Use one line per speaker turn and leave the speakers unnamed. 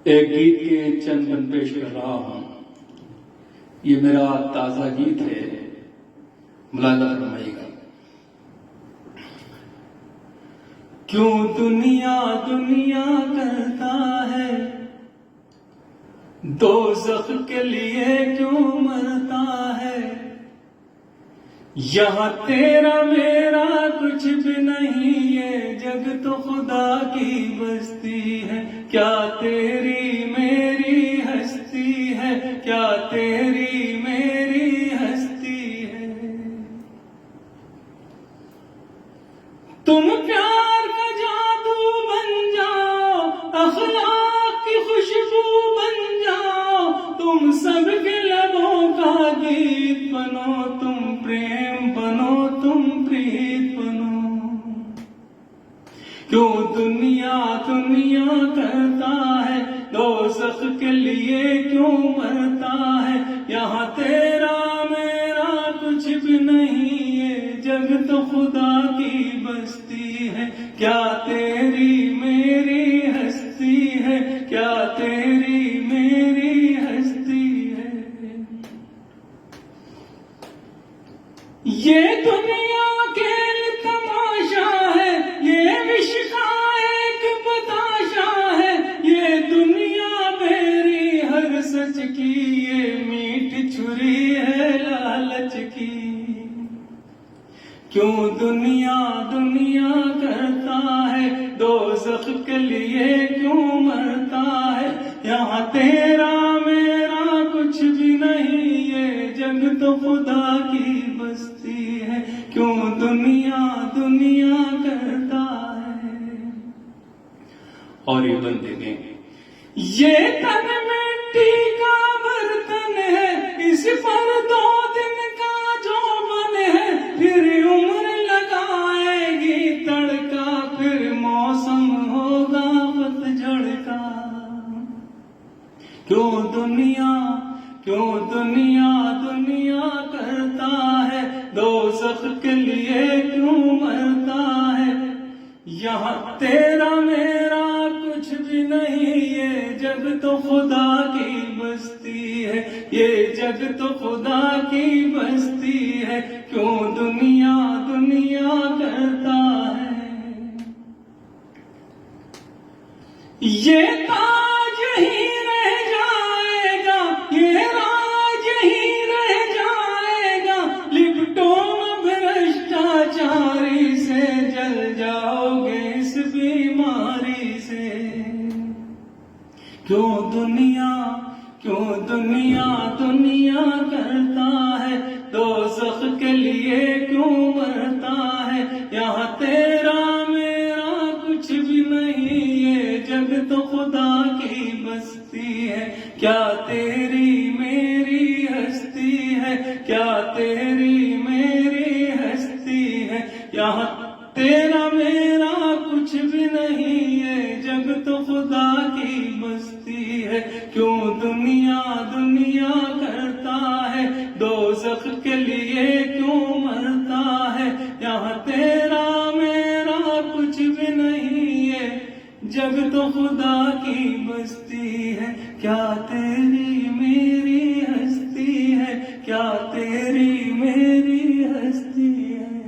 ایک گیت کے چند بند پیش کر رہا ہوں. یہ میرا تازہ گیت ہے، ملاحظہ فرمائیے گا. کیوں دنیا دنیا کرتا ہے، دوزخ کے لیے کیوں مرتا ہے. یہاں تیرا میرا کچھ بھی نہیں، یہ جگ تو خدا کی بستی ہے. کیا تیری میری ہستی ہے، کیا تیری میری ہستی ہے. تم پیار کا جادو بن جاؤ، اخلاق کی خوشبو بن جاؤ، تم سب کے لبوں کا گیت بنو، تم پریم بنو، تم پریت بنو. کیوں دنیا دنیا کرتا ہے، دوزخ کے لیے کیوں مرتا ہے. یہاں تیرا میرا کچھ بھی نہیں، یہ جگ تو خدا کی بستی ہے. کیا تیری میری ہستی ہے، کیا تیری میری ہستی ہے. یہ دنیا کھیل تماشا ہے، یہ وش کا ایک بتاشا ہے. یہ دنیا میری ہر سچ کی، یہ میٹھ چھری ہے لالچ کی. کیوں دنیا دنیا کرتا ہے، دوزخ کے لیے کیوں مرتا ہے. یہاں تیرا میرا کچھ بھی نہیں، یہ جگ تو خدا کی بستی ہے. کیوں دنیا دنیا کرتا ہے. اور یہ بندے نے یہ تن مٹی کا برتن ہے، اس پر 2 دن کا جو من ہے. پھر عمر لگائے گی تڑکا، پھر موسم ہوگا پتجھڑ کا. کیوں دنیا دنیا کرتا ہے، دوزخ کے لیے کیوں مرتا ہے. یہاں تیرا میرا کچھ بھی نہیں، یہ جگ تو خدا کی بستی ہے، یہ جگ تو خدا کی بستی ہے. کیوں دنیا دنیا کرتا ہے. یہ تاج ہی رہ جائے گا، یہ راج ہی رہ جائے گا. لپٹو بھرشٹاچاری سے، جل جاؤ گے اس بیماری سے. کیوں دنیا دنیا کرتا ہے، دوزخ کے لیے کیوں مرتا ہے. یہاں تیرا میرا کچھ بھی نہیں، یہ جگ تو خدا کی بستی ہے. کیا تیری میری ہستی ہے، کیا تیری میری ہستی ہے. یہاں تیرا میرا کچھ بھی نہیں، یہ جگ تو خدا کی بستی ہے. کیوں دنیا دنیا کرتا ہے، دوزخ کے لیے کیوں مرتا ہے. یہاں تیرا میرا کچھ بھی نہیں، یہ جگ تو خدا کی بستی ہے. کیا تیری میری ہستی ہے، کیا تیری